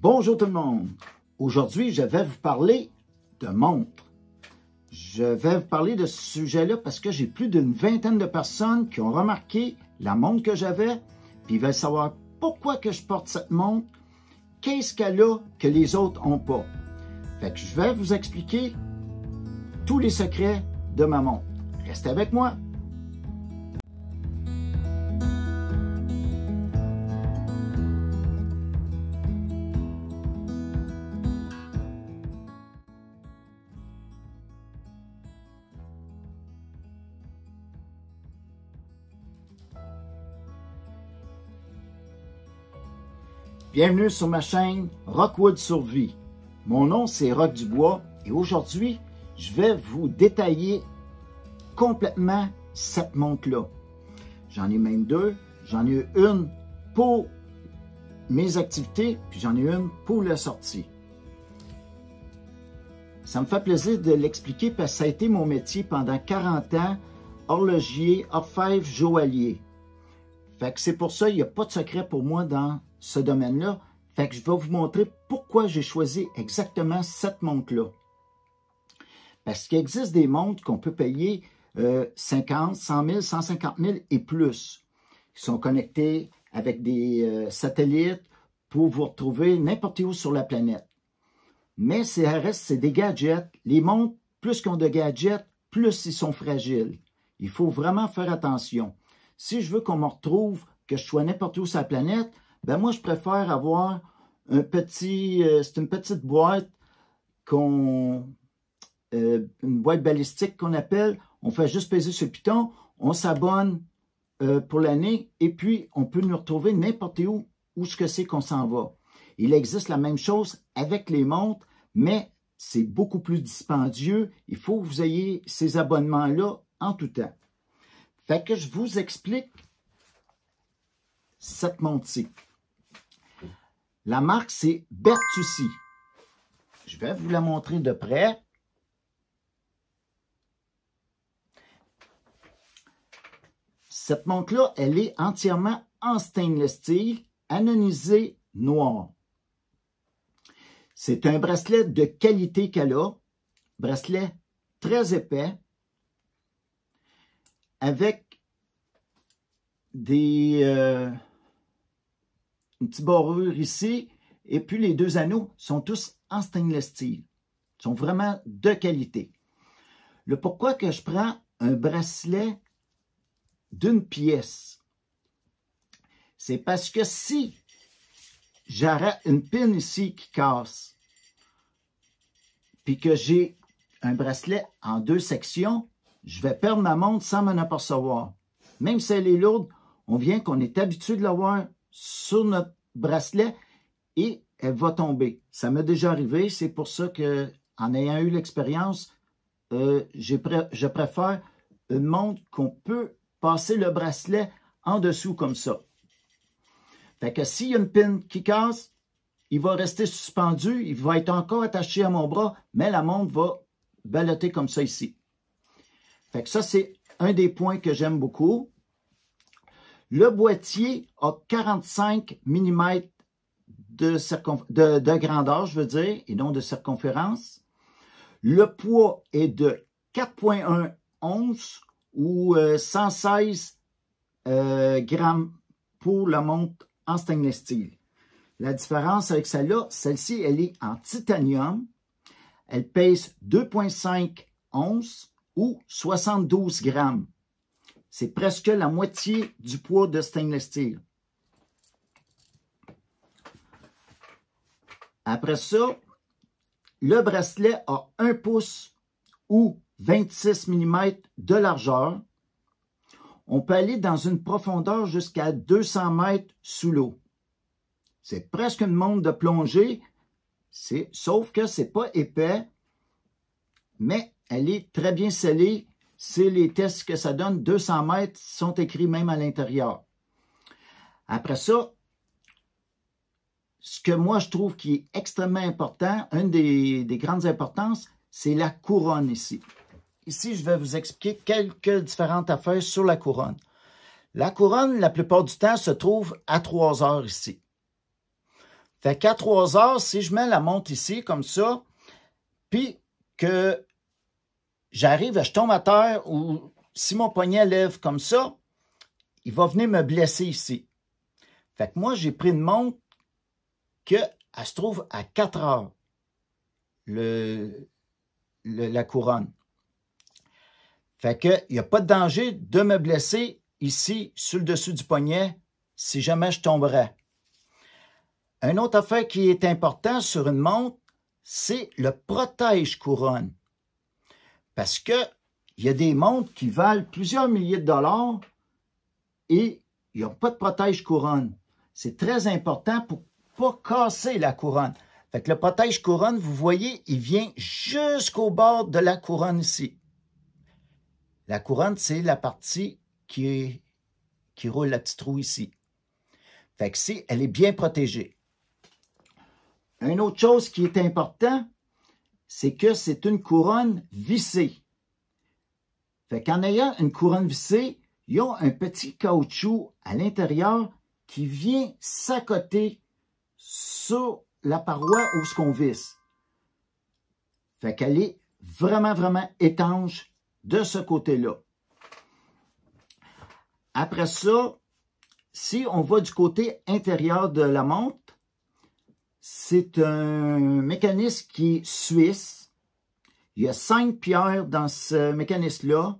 Bonjour tout le monde. Aujourd'hui, je vais vous parler de montres. Je vais vous parler de ce sujet-là parce que j'ai plus d'une vingtaine de personnes qui ont remarqué la montre que j'avais, puis ils veulent savoir pourquoi que je porte cette montre, qu'est-ce qu'elle a que les autres n'ont pas. Fait que je vais vous expliquer tous les secrets de ma montre. Restez avec moi. Bienvenue sur ma chaîne Rockwood Survie. Mon nom c'est Rock Dubois et aujourd'hui, je vais vous détailler complètement cette montre-là. J'en ai même deux. J'en ai une pour mes activités, puis j'en ai une pour la sortie. Ça me fait plaisir de l'expliquer parce que ça a été mon métier pendant 40 ans, horloger, orfèvre, joaillier. Fait que c'est pour ça qu'il n'y a pas de secret pour moi dans ce domaine-là. Fait que je vais vous montrer pourquoi j'ai choisi exactement cette montre-là. Parce qu'il existe des montres qu'on peut payer 50, 100 000, 150 000 et plus. Ils sont connectés avec des satellites pour vous retrouver n'importe où sur la planète. Mais ça reste, c'est des gadgets. Les montres, plus qu'ils ont de gadgets, plus ils sont fragiles. Il faut vraiment faire attention. Si je veux qu'on me retrouve, que je sois n'importe où sur la planète, ben moi, je préfère avoir un petit... c'est une petite boîte une boîte balistique qu'on appelle. On fait juste peser sur le piton, on s'abonne pour l'année et puis on peut nous retrouver n'importe où ce que c'est qu'on s'en va. Il existe la même chose avec les montres, mais c'est beaucoup plus dispendieux. Il faut que vous ayez ces abonnements-là en tout temps. Fait que je vous explique cette montre-ci. La marque, c'est Bertucci. Je vais vous la montrer de près. Cette montre-là, elle est entièrement en stainless steel, anonisé noir. C'est un bracelet de qualité qu'elle a. Bracelet très épais, avec une petite barrure ici, et puis les deux anneaux sont tous en stainless steel. Ils sont vraiment de qualité. Le pourquoi que je prends un bracelet d'une pièce, c'est parce que si j'arrête une pin ici qui casse, puis que j'ai un bracelet en deux sections, je vais perdre ma montre sans m'en apercevoir. Même si elle est lourde, on vient qu'on est habitué de l'avoir sur notre bracelet et elle va tomber. Ça m'est déjà arrivé, c'est pour ça que, en ayant eu l'expérience, je préfère une montre qu'on peut passer le bracelet en dessous comme ça. Fait que s'il y a une pin qui casse, il va rester suspendu, il va être encore attaché à mon bras, mais la montre va ballotter comme ça ici. Fait que ça, c'est un des points que j'aime beaucoup. Le boîtier a 45 mm de grandeur, je veux dire, et non de circonférence. Le poids est de 4,1 onces ou 116 grammes pour la montre en stainless steel. La différence avec celle-là, celle-ci, elle est en titanium. Elle pèse 2,5 onces ou 72 grammes. C'est presque la moitié du poids de stainless steel. Après ça, le bracelet a 1 pouce ou 26 mm de largeur. On peut aller dans une profondeur jusqu'à 200 mètres sous l'eau. C'est presque une montre de plongée, sauf que ce n'est pas épais, mais elle est très bien scellée. C'est les tests que ça donne. 200 mètres sont écrits même à l'intérieur. Après ça, ce que moi je trouve qui est extrêmement important, une des grandes importances, c'est la couronne ici. Ici, je vais vous expliquer quelques différentes affaires sur la couronne. La couronne, la plupart du temps, se trouve à 3 heures ici. Fait qu'à 3 heures, si je mets la montre ici, comme ça, puis que j'arrive, je tombe à terre, ou si mon poignet lève comme ça, il va venir me blesser ici. Fait que moi, j'ai pris une montre qu'elle se trouve à 4 heures, la couronne. Fait qu'il n'y a pas de danger de me blesser ici, sur le dessus du poignet, si jamais je tomberais. Un autre affaire qui est important sur une montre, c'est le protège-couronne. Parce que il y a des montres qui valent plusieurs milliers de dollars et ils n'ont pas de protège-couronne. C'est très important pour ne pas casser la couronne. Fait que le protège-couronne, vous voyez, il vient jusqu'au bord de la couronne ici. La couronne, c'est la partie qui roule la petite roue ici. Fait que ici, elle est bien protégée. Une autre chose qui est important, c'est que c'est une couronne vissée. Fait qu'en ayant une couronne vissée, il y a un petit caoutchouc à l'intérieur qui vient s'accoter sur la paroi où ce qu'on visse. Fait qu'elle est vraiment, vraiment étanche de ce côté-là. Après ça, si on va du côté intérieur de la montre, c'est un mécanisme qui est suisse. Il y a 5 pierres dans ce mécanisme-là.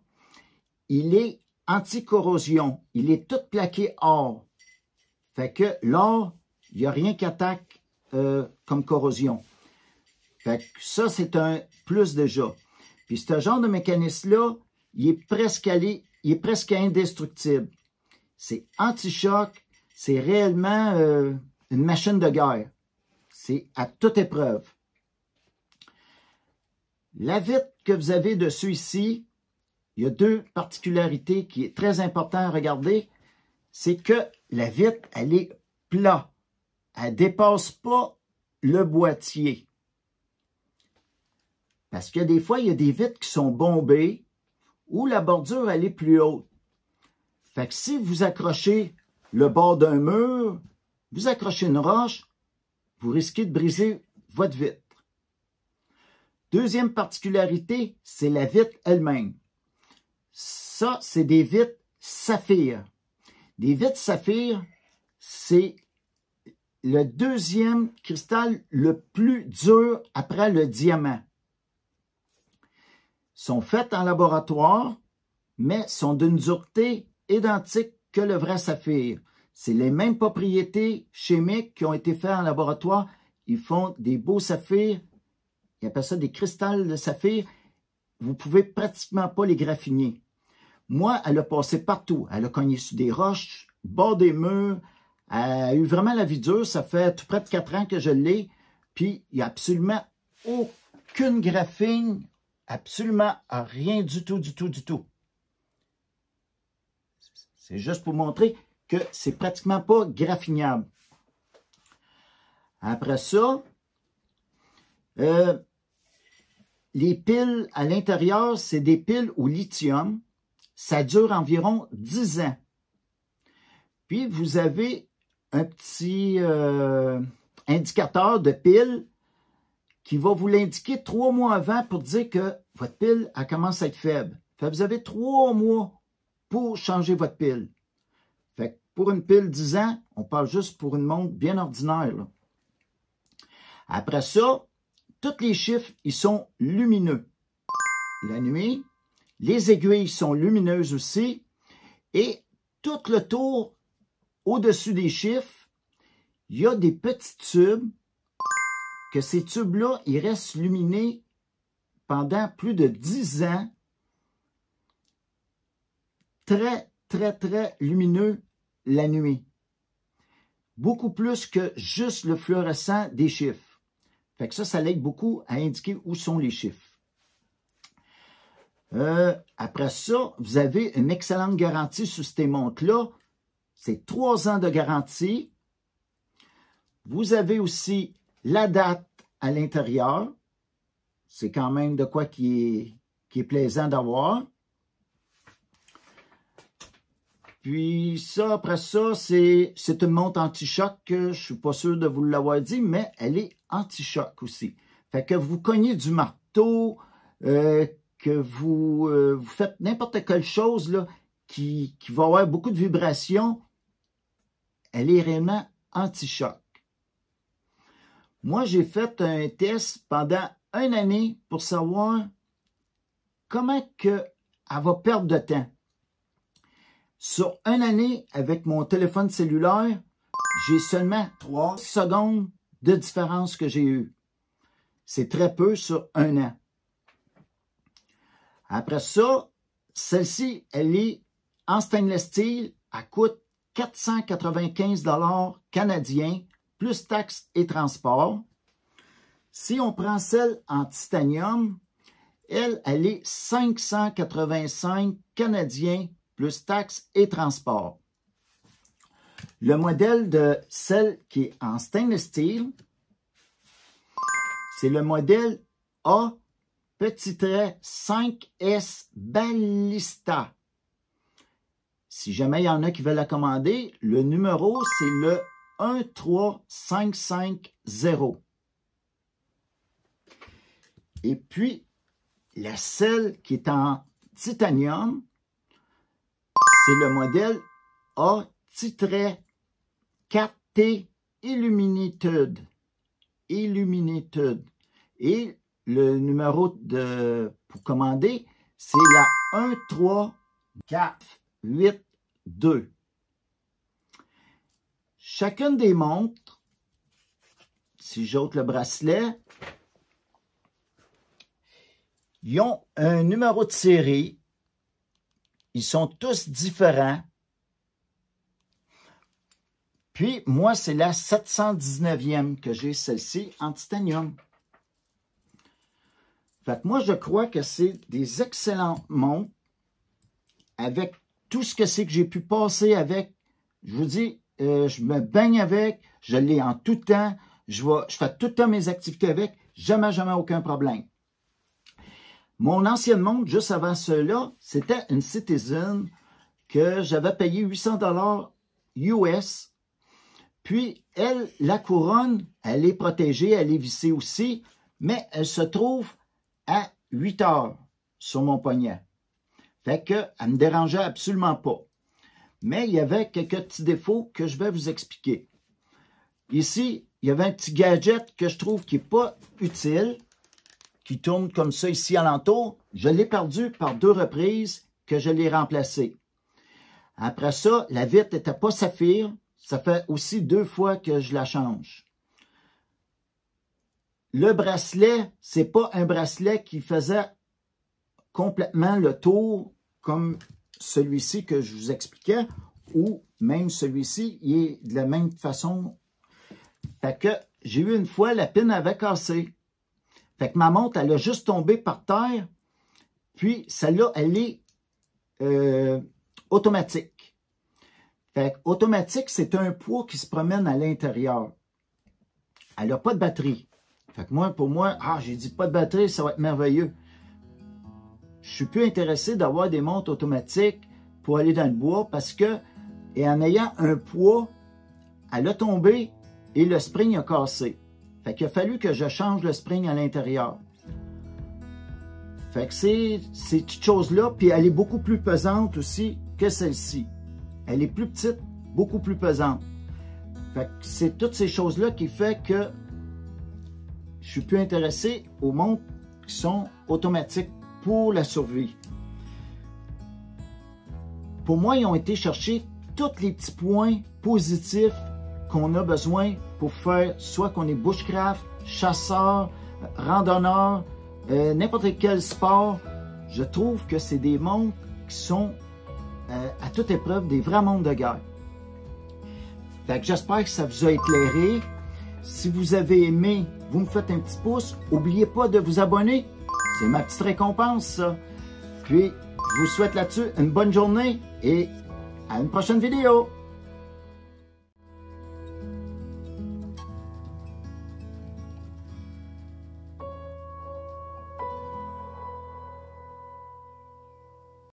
Il est anti-corrosion. Il est tout plaqué or. Fait que l'or, il n'y a rien qui attaque comme corrosion. Fait que ça, c'est un plus déjà. Puis ce genre de mécanisme-là, il est presque indestructible. C'est anti-choc. C'est réellement une machine de guerre. C'est à toute épreuve. La vitre que vous avez dessus ici, il y a 2 particularités qui est très important à regarder. C'est que la vitre, elle est plate. Elle ne dépasse pas le boîtier. Parce que des fois, il y a des vitres qui sont bombées ou la bordure, elle est plus haute. Fait que si vous accrochez le bord d'un mur, vous accrochez une roche, vous risquez de briser votre vitre. Deuxième particularité, c'est la vitre elle-même. Ça, c'est des vitres saphir. Des vitres saphir, c'est le 2e cristal le plus dur après le diamant. Ils sont faits en laboratoire, mais sont d'une dureté identique que le vrai saphir. C'est les mêmes propriétés chimiques qui ont été faites en laboratoire. Ils font des beaux saphirs. Ils appellent ça des cristals de saphir. Vous ne pouvez pratiquement pas les graffiner. Moi, elle a passé partout. Elle a cogné sur des roches, bord des murs. Elle a eu vraiment la vie dure. Ça fait tout près de 4 ans que je l'ai. Puis, il n'y a absolument aucune graphine. Absolument rien du tout, du tout, du tout. C'est juste pour montrer que c'est pratiquement pas graffinable. Après ça, les piles à l'intérieur, c'est des piles au lithium. Ça dure environ 10 ans. Puis, vous avez un petit indicateur de pile qui va vous l'indiquer 3 mois avant pour dire que votre pile elle commence à être faible. Fait que vous avez 3 mois pour changer votre pile. Fait que pour une pile 10 ans, on parle juste pour une montre bien ordinaire, là. Après ça, tous les chiffres, ils sont lumineux. La nuit, les aiguilles sont lumineuses aussi. Et tout le tour, au-dessus des chiffres, il y a des petits tubes, que ces tubes-là, ils restent lumineux pendant plus de 10 ans. Très, très, très lumineux la nuit. Beaucoup plus que juste le fluorescent des chiffres. Fait que ça l'aide beaucoup à indiquer où sont les chiffres. Après ça, vous avez une excellente garantie sur ces montres-là. C'est 3 ans de garantie. Vous avez aussi la date à l'intérieur. C'est quand même de quoi qui est plaisant d'avoir. Puis ça, après ça, c'est une montre anti-choc que je suis pas sûr de vous l'avoir dit, mais elle est anti-choc aussi. Fait que vous cognez du marteau, que vous faites n'importe quelle chose là, qui va avoir beaucoup de vibrations, elle est réellement anti-choc. Moi, j'ai fait un test pendant une année pour savoir comment elle va perdre de temps. Sur une année, avec mon téléphone cellulaire, j'ai seulement 3 secondes de différence que j'ai eu. C'est très peu sur un an. Après ça, celle-ci, elle est en stainless steel. Elle coûte 495 $ canadiens, plus taxes et transport. Si on prend celle en titanium, elle est 585 canadiens, plus taxes et transport. Le modèle de celle qui est en stainless steel, c'est le modèle A-5S Ballista. Si jamais il y en a qui veulent la commander, le numéro, c'est le 13550. Et puis, la selle qui est en titanium, c'est le modèle A-4T Illuminated. Et le numéro pour commander, c'est la 13482. Chacune des montres, si j'ôte le bracelet, ils ont un numéro de série. Ils sont tous différents. Puis, moi, c'est la 719e que j'ai, celle-ci, en titanium. Fait que moi, je crois que c'est des excellentes montres avec tout ce que c'est que j'ai pu passer avec. Je vous dis, je me baigne avec, je l'ai en tout temps, je fais tout le temps mes activités avec, jamais aucun problème. Mon ancienne montre, juste avant cela, c'était une Citizen que j'avais payé 800 $ US. Puis, elle, la couronne, elle est protégée, elle est vissée aussi, mais elle se trouve à 8 heures sur mon poignet. Fait qu'elle ne me dérangeait absolument pas. Mais il y avait quelques petits défauts que je vais vous expliquer. Ici, il y avait un petit gadget que je trouve qui n'est pas utile, qui tourne comme ça ici alentour. Je l'ai perdu par 2 reprises que je l'ai remplacé. Après ça, la vitre n'était pas saphir. Ça fait aussi 2 fois que je la change. Le bracelet, c'est pas un bracelet qui faisait complètement le tour comme celui-ci que je vous expliquais, ou même celui-ci, il est de la même façon. Fait que j'ai eu une fois, la pine avait cassé. Fait que ma montre, elle a juste tombé par terre. Puis, celle-là, elle est automatique. Fait que automatique, c'est un poids qui se promène à l'intérieur. Elle n'a pas de batterie. Fait que moi, pour moi, j'ai dit pas de batterie, ça va être merveilleux. Je suis plus intéressé d'avoir des montres automatiques pour aller dans le bois parce que, et en ayant un poids, elle a tombé et le spring a cassé. Fait qu'il a fallu que je change le spring à l'intérieur. Fait que ces petites choses-là, puis elle est beaucoup plus pesante aussi que celle-ci. Elle est plus petite, beaucoup plus pesante. Fait que c'est toutes ces choses-là qui fait que je suis plus intéressé aux montres qui sont automatiques pour la survie. Pour moi, ils ont été chercher tous les petits points positifs qu'on a besoin pour faire soit qu'on est bushcraft, chasseur, randonneur, n'importe quel sport. Je trouve que c'est des montres qui sont à toute épreuve des vrais montres de guerre. Fait que j'espère que ça vous a éclairé. Si vous avez aimé, vous me faites un petit pouce. N'oubliez pas de vous abonner. C'est ma petite récompense, ça. Puis, je vous souhaite là-dessus une bonne journée et à une prochaine vidéo.